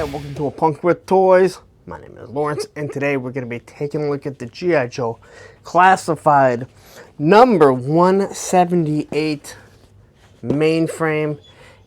Hi, welcome to A Punk with Toys. My name is Lawrence, and today we're going to be taking a look at the G.I. Joe Classified number 178 Mainframe.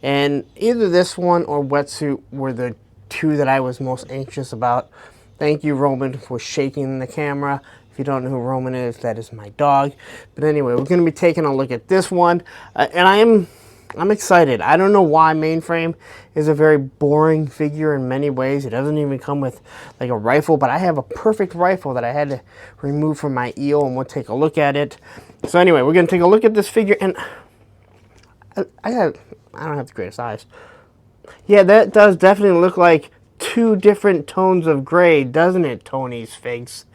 And either this one or Wetsuit were the two that I was most anxious about. Thank you, Roman, for shaking the camera. If you don't know who Roman is, that is my dog. But anyway, we're going to be taking a look at this one. And I'm excited. I don't know why Mainframe is a very boring figure in many ways. It doesn't even come with like a rifle, but I have a perfect rifle that I had to remove from my eel, and we'll take a look at it. So anyway, we're going to take a look at this figure, and I don't have the greatest eyes. Yeah, that does definitely look like two different tones of gray, doesn't it, Tony's Figs?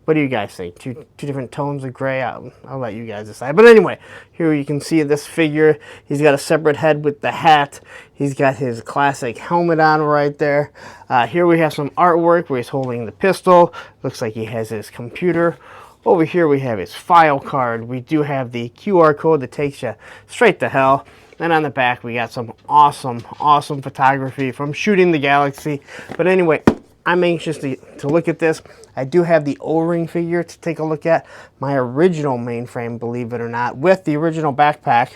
What do you guys think? Two different tones of gray? I'll let you guys decide. But anyway, here you can see this figure. He's got a separate head with the hat. He's got his classic helmet on right there. Here we have some artwork where he's holding the pistol. Looks like he has his computer. Over here we have his file card. We do have the QR code that takes you straight to hell. And on the back we got some awesome photography from Shooting the Galaxy. But anyway, I'm anxious to look at this. I do have the O-ring figure to take a look at. My original Mainframe, believe it or not, with the original backpack,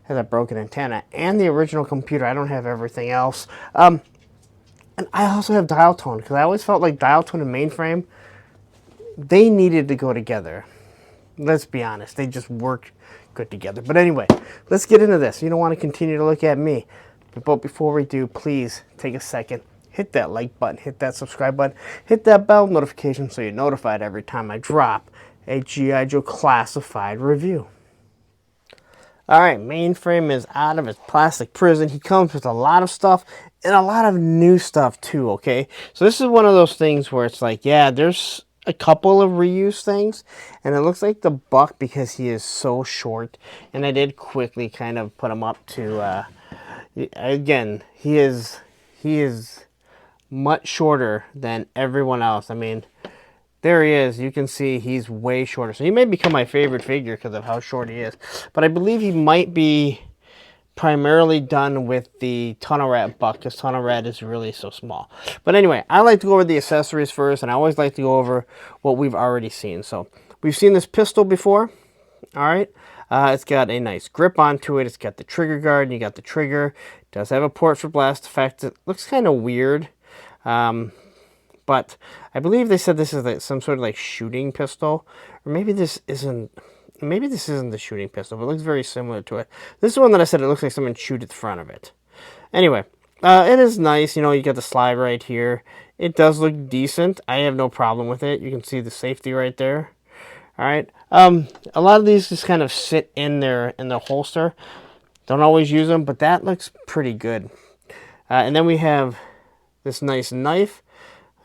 has a broken antenna, and the original computer. I don't have everything else. And I also have Dial Tone, because I always felt like Dial Tone and Mainframe, they needed to go together. Let's be honest, they just work good together. But anyway, let's get into this. You don't want to continue to look at me. But before we do, please take a second. Hit that like button, hit that subscribe button, hit that bell notification so you're notified every time I drop a G.I. Joe Classified review. Alright, Mainframe is out of his plastic prison. He comes with a lot of stuff and a lot of new stuff too, okay? So this is one of those things where it's like, yeah, there's a couple of reuse things, and it looks like the buck, because he is so short, and I did quickly kind of put him up to, again, he is much shorter than everyone else. I mean, there he is. You can see he's way shorter. So he may become my favorite figure because of how short he is. But I believe he might be primarily done with the Tunnel Rat buck, because Tunnel Rat is really so small. But anyway, I like to go over the accessories first, and I always like to go over what we've already seen. So we've seen this pistol before. All right. It's got a nice grip onto it. It's got the trigger guard, and you got the trigger. It does have a port for blast effect. It looks kind of weird. But I believe they said this is like some sort of like shooting pistol, or maybe this isn't the shooting pistol, but it looks very similar to it. This is one that I said it looks like someone shoot at the front of it. Anyway, it is nice. You know, you got the slide right here. It does look decent. I have no problem with it. You can see the safety right there. All right. A lot of these just kind of sit in their holster. Don't always use them, but that looks pretty good. And then we have this nice knife.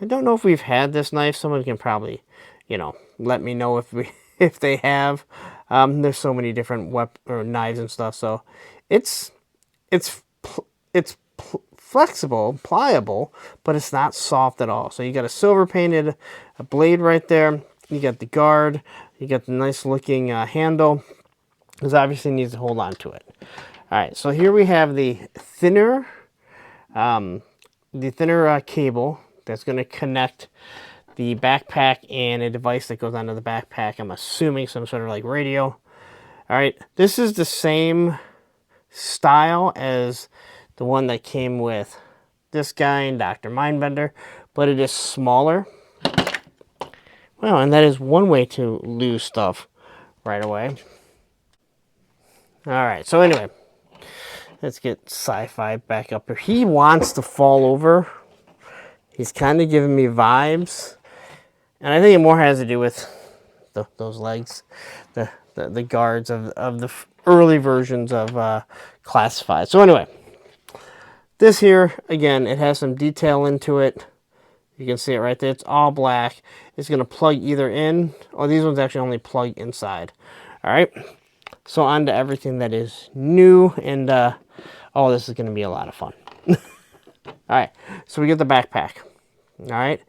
I don't know if we've had this knife. Someone can probably, you know, let me know if they have. There's so many different knives and stuff. So it's flexible, pliable, but it's not soft at all. So you got a silver painted blade right there. You got the guard. You got the nice looking handle. Because obviously needs to hold on to it. All right. So here we have the thinner. Cable that's going to connect the backpack and a device that goes onto the backpack. I'm assuming some sort of like radio. All right, this is the same style as the one that came with this guy and Dr. Mindbender, but it is smaller. Well, and that is one way to lose stuff right away. All right, so anyway, let's get Sci-Fi back up here. He wants to fall over. He's kind of giving me vibes. And I think it more has to do with those legs. The guards of the early versions of Classified. So anyway, this here, again, it has some detail into it. You can see it right there. It's all black. It's going to plug either in, or these ones actually only plug inside. All right. So on to everything that is new, and oh, this is going to be a lot of fun. All right, so we get the backpack. All right,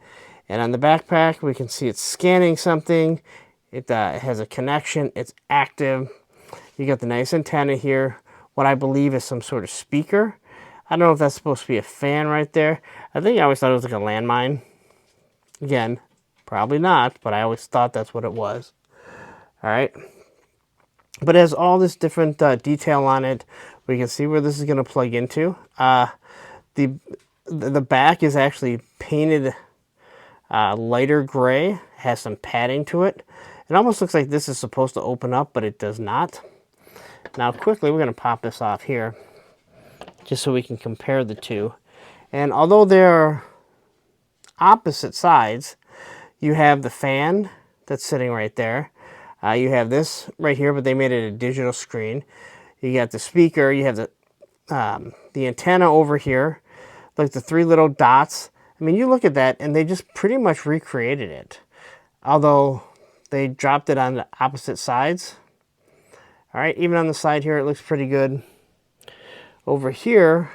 and on the backpack, we can see it's scanning something. It has a connection. It's active. You got the nice antenna here. What I believe is some sort of speaker. I don't know if that's supposed to be a fan right there. I think I always thought it was like a landmine. Again, probably not, but I always thought that's what it was. All right. But it has all this different detail on it. We can see where this is going to plug into. The back is actually painted lighter gray. Has some padding to it. It almost looks like this is supposed to open up, but it does not. Now, quickly, we're going to pop this off here, just so we can compare the two. And although they're opposite sides, you have the fan that's sitting right there. You have this right here, but they made it a digital screen. You got the speaker. You have the antenna over here, like the three little dots. I mean, you look at that, and they just pretty much recreated it, although they dropped it on the opposite sides. All right, even on the side here, it looks pretty good. Over here,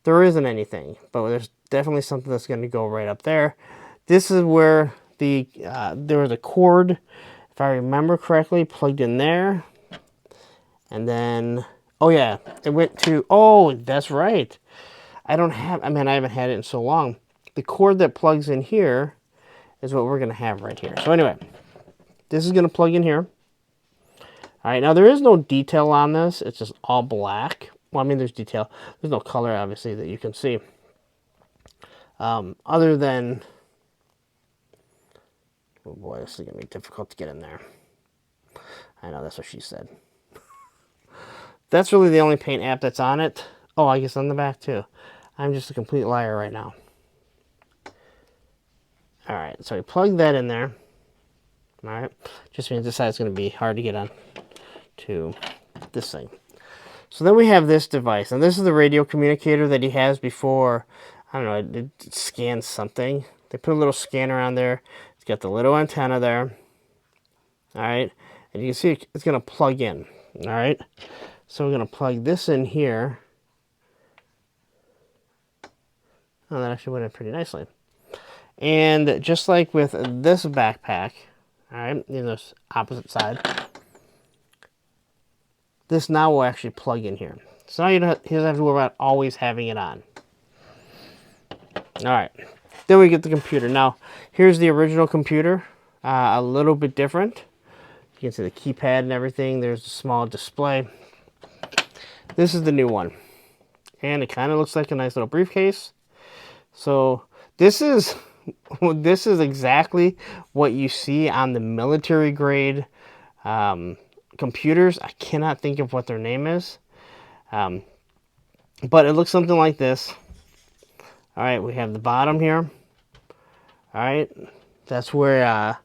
there isn't anything, but there's definitely something that's going to go right up there. This is where there was a cord, if I remember correctly, plugged in there. And then, oh yeah, it went to, oh, that's right. I haven't had it in so long. The cord that plugs in here is what we're going to have right here. So anyway, this is going to plug in here. All right, now there is no detail on this. It's just all black. Well, I mean, there's detail. There's no color, obviously, that you can see. Other than, oh boy, this is going to be difficult to get in there. I know, that's what she said. That's really the only paint app that's on it. Oh, I guess on the back, too. I'm just a complete liar right now. All right, so we plug that in there. All right, just means this side's going to be hard to get on to this thing. So then we have this device, and this is the radio communicator that he has before, I don't know, it scans something. They put a little scanner on there. It's got the little antenna there. All right, and you can see it's going to plug in. All right, so we're going to plug this in here. Oh, that actually went in pretty nicely. And just like with this backpack, all right, in this opposite side, this now will actually plug in here. So now he doesn't have to worry about always having it on. All right, then we get the computer. Now, here's the original computer, a little bit different. You can see the keypad and everything. There's a small display. This is the new one. And it kind of looks like a nice little briefcase. So this is exactly what you see on the military grade computers. I cannot think of what their name is. But it looks something like this. All right, we have the bottom here. All right, that's where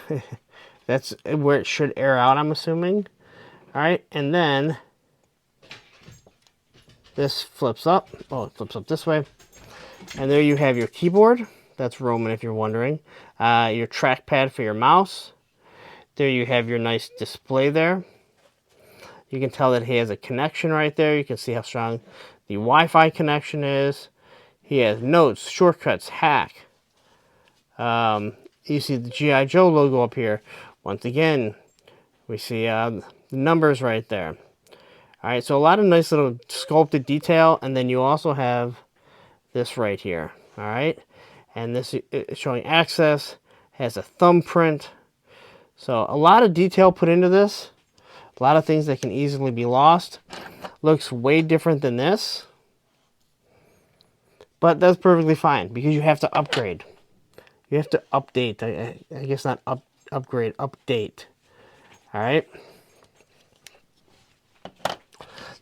it should air out, I'm assuming. All right, and then this flips up. Oh, it flips up this way. And there you have your keyboard. That's Roman, if you're wondering. Your trackpad for your mouse. There you have your nice display there. You can tell that he has a connection right there. You can see how strong the Wi-Fi connection is. He has notes, shortcuts, hack. You see the G.I. Joe logo up here. Once again, we see the numbers right there. All right, so a lot of nice little sculpted detail. And then you also have this right here. All right, and this is showing access, has a thumbprint. So a lot of detail put into this. A lot of things that can easily be lost. Looks way different than this. But that's perfectly fine because you have to upgrade. You have to update. I guess not upgrade, update. All right.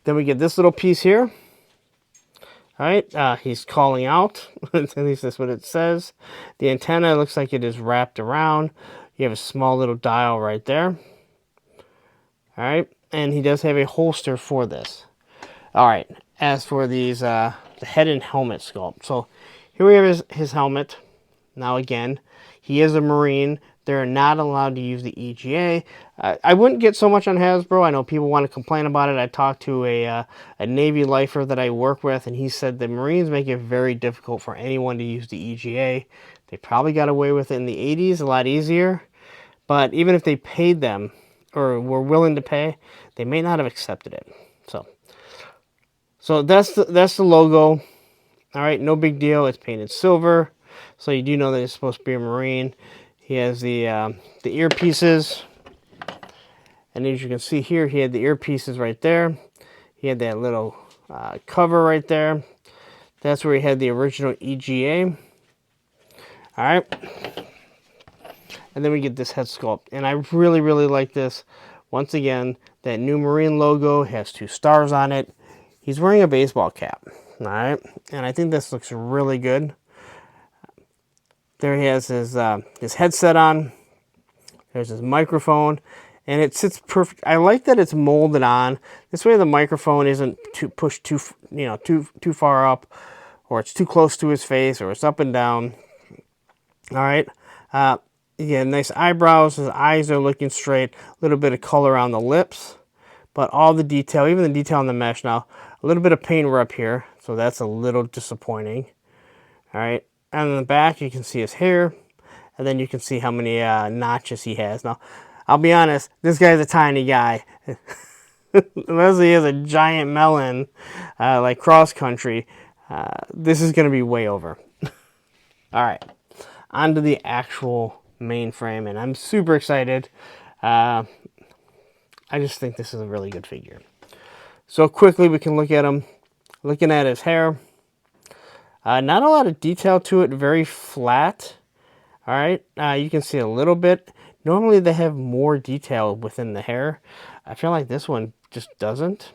Then we get this little piece here. All right, he's calling out. At least that's what it says. The antenna looks like it is wrapped around. You have a small little dial right there. All right, and he does have a holster for this. All right, as for these, the head and helmet sculpt. So here we have his helmet. Now again, he is a Marine. They're not allowed to use the EGA. I wouldn't get so much on Hasbro. I know people want to complain about it. I talked to a Navy lifer that I work with, and he said the Marines make it very difficult for anyone to use the EGA. They probably got away with it in the 80s, a lot easier. But even if they paid them, or were willing to pay, they may not have accepted it. So that's the logo. All right, no big deal. It's painted silver, so you do know that it's supposed to be a Marine. He has the earpieces, and as you can see here, he had the earpieces right there. He had that little cover right there. That's where he had the original EGA. All right, and then we get this head sculpt, and I really, really like this. Once again, that new Marine logo has 2 stars on it. He's wearing a baseball cap. All right, and I think this looks really good. There he has his headset on. There's his microphone, and it sits perfect. I like that it's molded on. This way the microphone isn't pushed too far up, or it's too close to his face, or it's up and down. All right. Yeah, nice eyebrows. His eyes are looking straight. A little bit of color on the lips, but all the detail, even the detail on the mesh now. A little bit of paint rub here, so that's a little disappointing. All right. And in the back, you can see his hair, and then you can see how many notches he has. Now, I'll be honest, this guy's a tiny guy. Unless he has a giant melon, like cross country, this is going to be way over. All right, on to the actual mainframe, and I'm super excited. I just think this is a really good figure. So quickly, we can look at him. Looking at his hair. Not a lot of detail to it, very flat. All right, you can see a little bit. Normally they have more detail within the hair. I feel like this one just doesn't.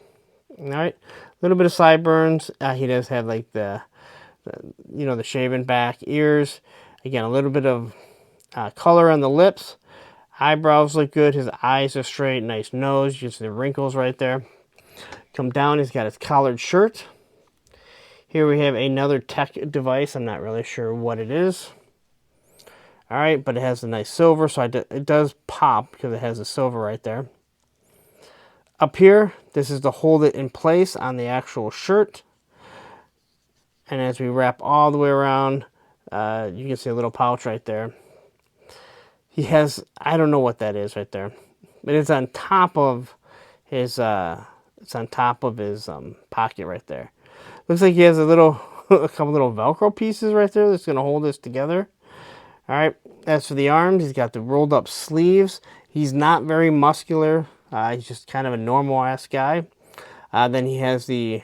All right, a little bit of sideburns. He does have like the shaven back, ears. Again, a little bit of color on the lips. Eyebrows look good. His eyes are straight, nice nose. You can see the wrinkles right there. Come down, he's got his collared shirt. Here we have another tech device. I'm not really sure what it is. All right, but it has a nice silver, so it does pop because it has the silver right there. Up here, this is to hold it in place on the actual shirt. And as we wrap all the way around, you can see a little pouch right there. He has, I don't know what that is right there, but it's on top of his, pocket right there. Looks like he has a couple little Velcro pieces right there that's going to hold this together. All right, as for the arms, he's got the rolled up sleeves. He's not very muscular. He's just kind of a normal-ass guy. Then he has the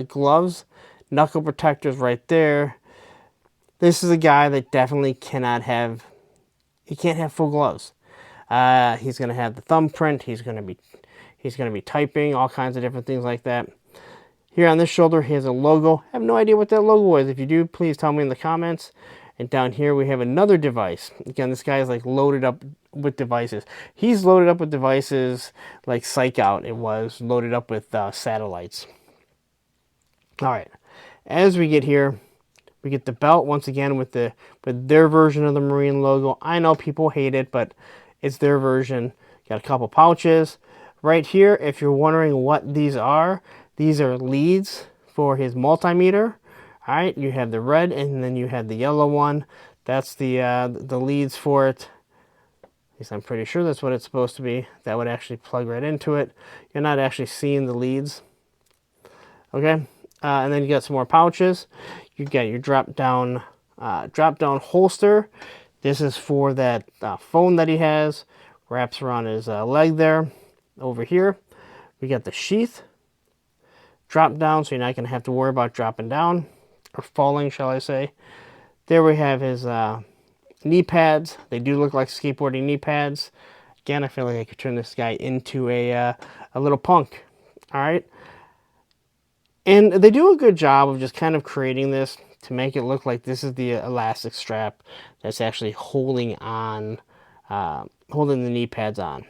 gloves, knuckle protectors right there. This is a guy that definitely can't have full gloves. He's going to have the thumbprint. He's going to be typing, all kinds of different things like that. Here on this shoulder, he has a logo. I have no idea what that logo is. If you do, please tell me in the comments. And down here, we have another device. Again, this guy is like loaded up with devices. He's loaded up with devices like Psych Out. It was loaded up with satellites. All right. As we get here, we get the belt once again with their version of the Marine logo. I know people hate it, but it's their version. Got a couple pouches. Right here, if you're wondering what these are leads for his multimeter. All right, you have the red, and then you have the yellow one. That's the leads for it. At least I'm pretty sure that's what it's supposed to be. That would actually plug right into it. You're not actually seeing the leads. Okay, and then you got some more pouches. You got your drop down holster. This is for that phone that he has. Wraps around his leg there. Over here, we got the sheath. Drop down, so you're not going to have to worry about dropping down. Or falling, shall I say. There we have his knee pads. They do look like skateboarding knee pads. Again, I feel like I could turn this guy into a little punk. All right. And they do a good job of just kind of creating this to make it look like this is the elastic strap that's actually holding on, holding the knee pads on.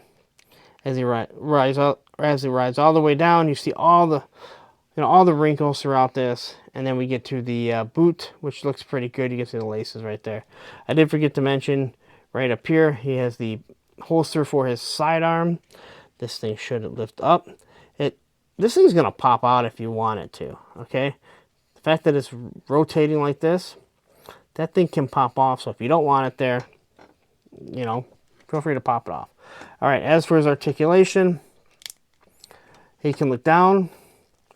As he rides all the way down, you see all the wrinkles throughout this. And then we get to the boot, which looks pretty good. You can see the laces right there. I did forget to mention, right up here, he has the holster for his sidearm. This thing should lift up. This thing's going to pop out if you want it to, okay? The fact that it's rotating like this, that thing can pop off. So if you don't want it there, feel free to pop it off. All right, as for his articulation, he can look down.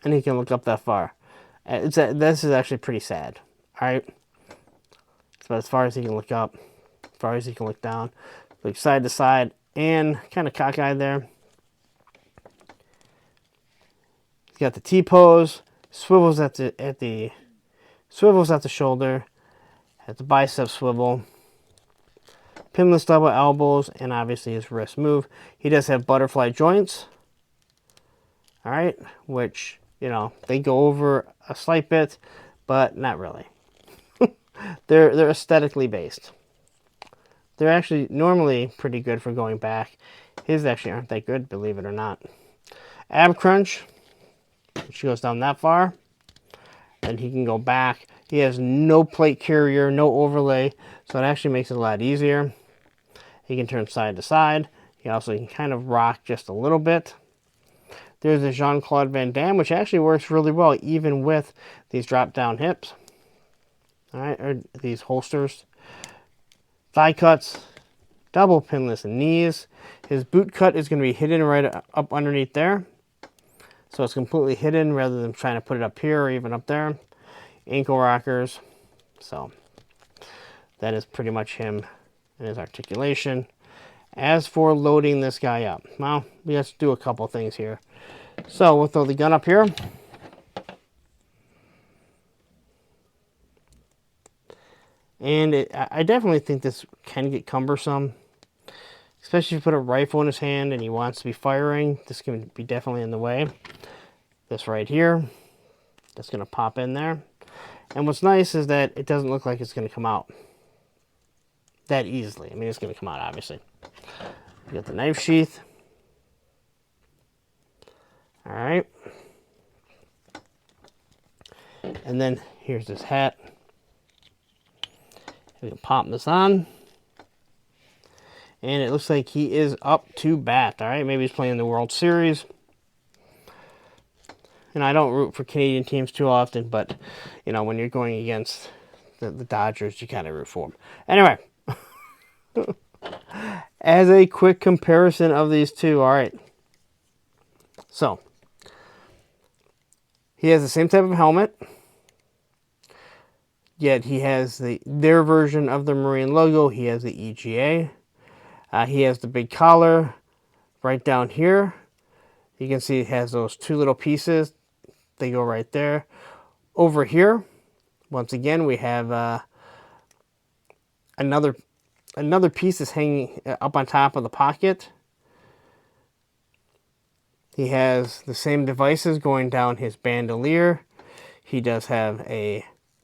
and he can look up that far. This is actually pretty sad. All right. So as far as he can look up, as far as he can look down, look side to side, and kind of cockeyed there. He's got the T pose, swivels at the shoulder, at the bicep swivel, pinless double elbows, and obviously his wrist move. He does have butterfly joints. All right, which, you know, they go over a slight bit, but not really. They're aesthetically based. They're actually normally pretty good for going back. His actually aren't that good, believe it or not. Ab crunch, which goes down that far, and he can go back. He has no plate carrier, no overlay, so it actually makes it a lot easier. He can turn side to side. He also can kind of rock just a little bit. There's a Jean-Claude Van Damme, which actually works really well, even with these drop-down hips. All right, or these holsters. Thigh cuts, double pinless knees. His boot cut is going to be hidden right up underneath there. So it's completely hidden rather than trying to put it up here or even up there. Ankle rockers. So that is pretty much him and his articulation. As for loading this guy up, well, we have to do a couple things here. So we'll throw the gun up here. And I definitely think this can get cumbersome, especially if you put a rifle in his hand and he wants to be firing. This can be definitely in the way. This right here, that's going to pop in there. And what's nice is that it doesn't look like it's going to come out that easily. I mean, it's going to come out, obviously. You got the knife sheath. All right. And then here's this hat. We can pop this on. And it looks like he is up to bat. All right, maybe he's playing the World Series. And I don't root for Canadian teams too often, but, you know, when you're going against the Dodgers, you kind of root for them. Anyway, as a quick comparison of these two, all right. So, he has the same type of helmet. Yet he has their version of the Marine logo. He has the EGA. He has the big collar right down here. You can see it has those two little pieces. They go right there. Over here, once again, we have another piece is hanging up on top of the pocket. He has the same devices going down his bandolier. He does have a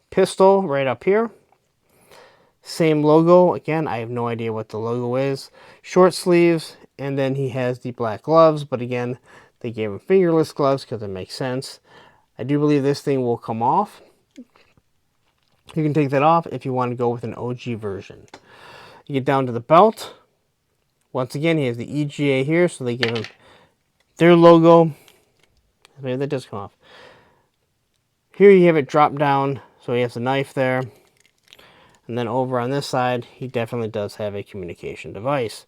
pistol right up here. Same logo. Again, I have no idea what the logo is. Short sleeves, and then he has the black gloves, but again, they gave him fingerless gloves because it makes sense. I do believe this thing will come off. You can take that off if you want to go with an OG version. You get down to the belt. Once again, he has the EGA here, so they give him their logo. Maybe that does come off. Here you have it drop down, so he has a knife there. And then over on this side, he definitely does have a communication device.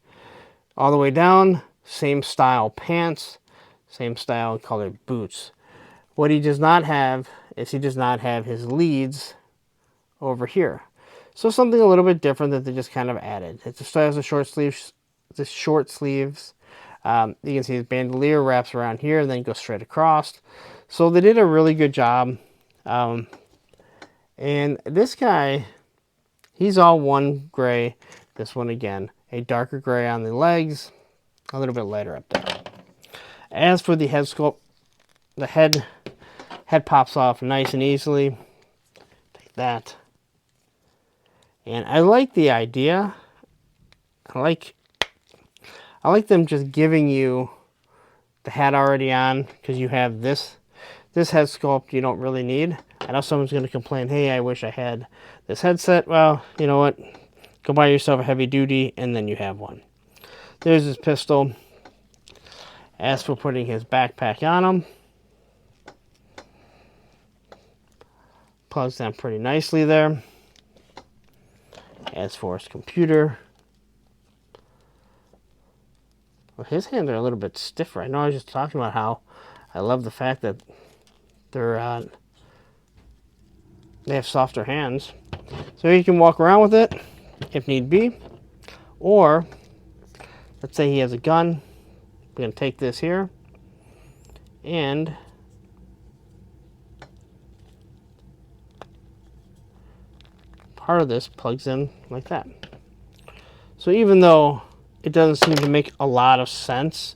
All the way down, same style pants, same style colored boots. What he does not have is he does not have his leads over here. So something a little bit different that they just kind of added. It just has the short sleeves. You can see his bandolier wraps around here and then goes straight across. So they did a really good job. And this guy, he's all one gray. This one again, a darker gray on the legs, a little bit lighter up there. As for the head sculpt, the head pops off nice and easily. Take that. And I like the idea. I like them just giving you the hat already on, because you have this head sculpt you don't really need. I know someone's going to complain, hey, I wish I had this headset. Well, you know what? Go buy yourself a heavy duty, and then you have one. There's his pistol. As for putting his backpack on him, plugs down pretty nicely there. As for his computer, well, his hands are a little bit stiffer. I know I was just talking about how I love the fact that They're they have softer hands, so he can walk around with it if need be. Or let's say he has a gun. We're gonna take this here, and part of this plugs in like that. So even though it doesn't seem to make a lot of sense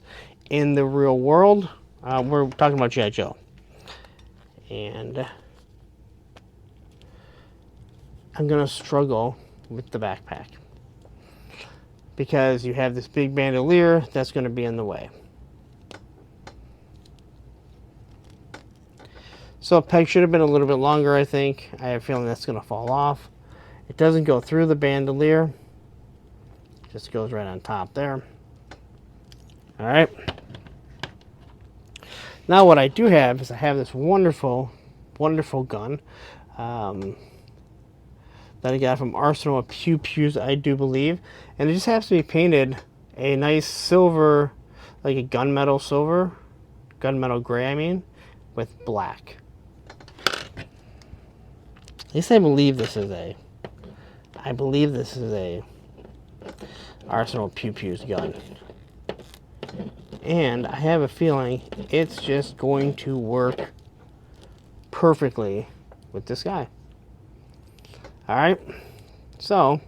in the real world, we're talking about G.I. Joe. And I'm going to struggle with the backpack, because you have this big bandolier that's going to be in the way. So a peg should have been a little bit longer, I think. I have a feeling that's going to fall off. It doesn't go through the bandolier. It just goes right on top there. All right. Now what I do have is I have this wonderful, wonderful gun that I got from Arsenal of Pew Pews, I do believe. And it just has to be painted a nice silver, like a gunmetal silver, gunmetal gray, I mean, with black. At least I believe this is a Arsenal Pew Pews gun. And I have a feeling it's just going to work perfectly with this guy. Alright, so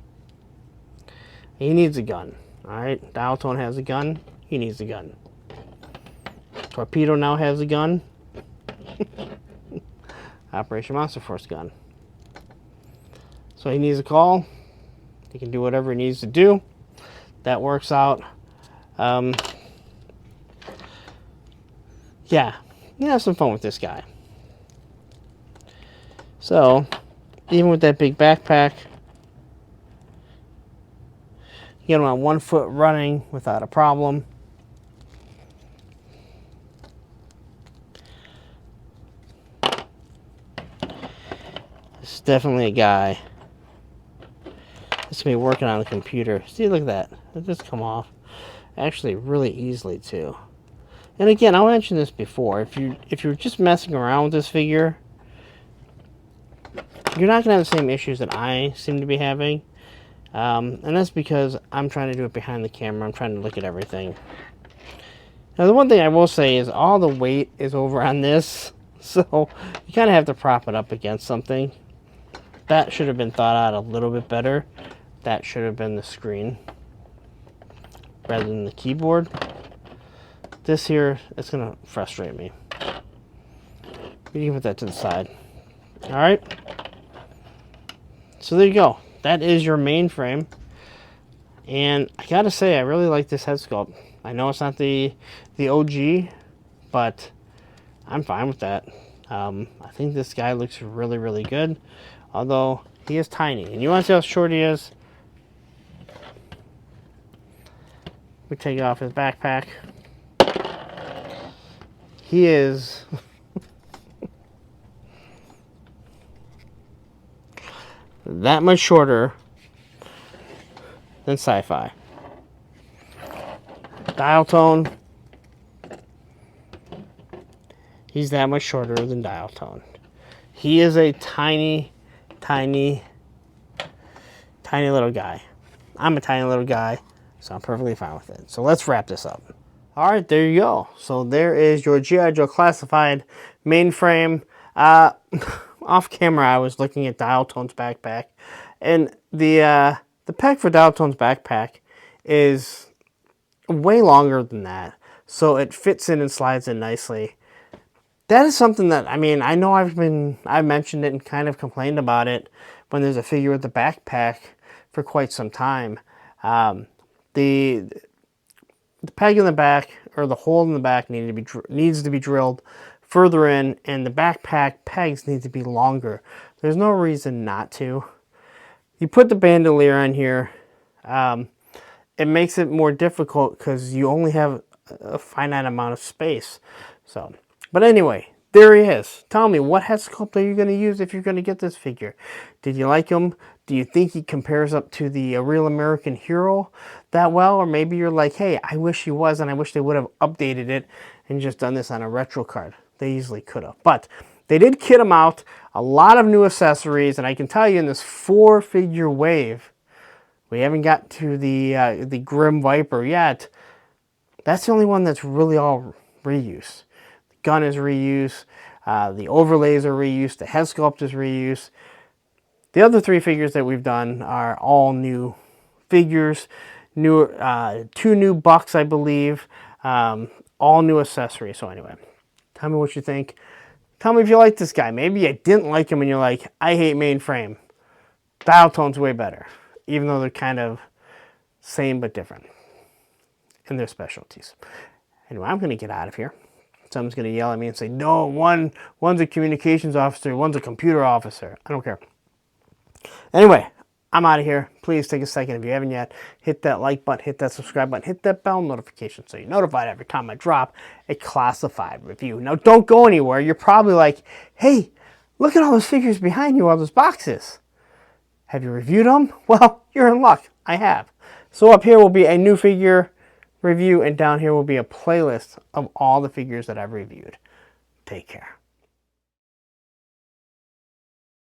he needs a gun. Alright, Dial Tone has a gun, he needs a gun. Torpedo now has a gun. Operation Monster Force gun. So he needs a call. He can do whatever he needs to do. That works out. Yeah, you have some fun with this guy. So, even with that big backpack, you get him on 1 foot running without a problem. This is definitely a guy that's going to be working on the computer. See, look at that. It just come off. Actually, really easily, too. And again, I mentioned this before. If you're just messing around with this figure, you're not going to have the same issues that I seem to be having. And that's because I'm trying to do it behind the camera. I'm trying to look at everything. Now, the one thing I will say is all the weight is over on this. So you kind of have to prop it up against something. That should have been thought out a little bit better. That should have been the screen rather than the keyboard. This here, it's going to frustrate me. You can put that to the side. Alright. So there you go. That is your mainframe. And I gotta say, I really like this head sculpt. I know it's not the OG, but I'm fine with that. I think this guy looks really, really good. Although, he is tiny. And you want to see how short he is? We take off his backpack. He is that much shorter than Sci-Fi. Dial Tone, he's that much shorter than Dial Tone. He is a tiny, tiny, tiny little guy. I'm a tiny little guy, so I'm perfectly fine with it. So let's wrap this up. All right, there you go. So there is your G.I. Joe classified mainframe. Off camera, I was looking at Dial Tone's backpack, and the peg for Dial Tone's backpack is way longer than that, so it fits in and slides in nicely. That is something that, I mean, I know I've mentioned it and kind of complained about it when there's a figure with a backpack for quite some time. The peg in the back, or the hole in the back, needs to be drilled further in, and the backpack pegs need to be longer. There's no reason not to. You put the bandolier on here, it makes it more difficult because you only have a finite amount of space. So, but anyway, there he is. Tell me, what head sculpt are you going to use if you're going to get this figure? Did you like him? Do you think he compares up to the Real American Hero that well? Or maybe you're like, hey, I wish he was, and I wish they would have updated it and just done this on a retro card. They easily could have. But they did kit them out. A lot of new accessories, and I can tell you in this 4-figure wave, we haven't got to the Grim Viper yet. That's the only one that's really all reuse. The gun is reuse. The overlays are reused. The head sculpt is reused. The other 3 figures that we've done are all new figures. 2 new bucks, I believe. All new accessories. So anyway, tell me what you think. Tell me if you like this guy. Maybe you didn't like him and you're like, I hate Mainframe. Dial Tone's way better. Even though they're kind of same but different in their specialties. Anyway, I'm going to get out of here. Someone's going to yell at me and say, no, one's a communications officer, one's a computer officer. I don't care. Anyway, I'm out of here. Please take a second, if you haven't yet, hit that like button, hit that subscribe button, hit that bell notification so you're notified every time I drop a classified review. Now, don't go anywhere. You're probably like, hey, look at all those figures behind you, all those boxes. Have you reviewed them? Well, you're in luck. I have. So up here will be a new figure review, and down here will be a playlist of all the figures that I've reviewed. Take care.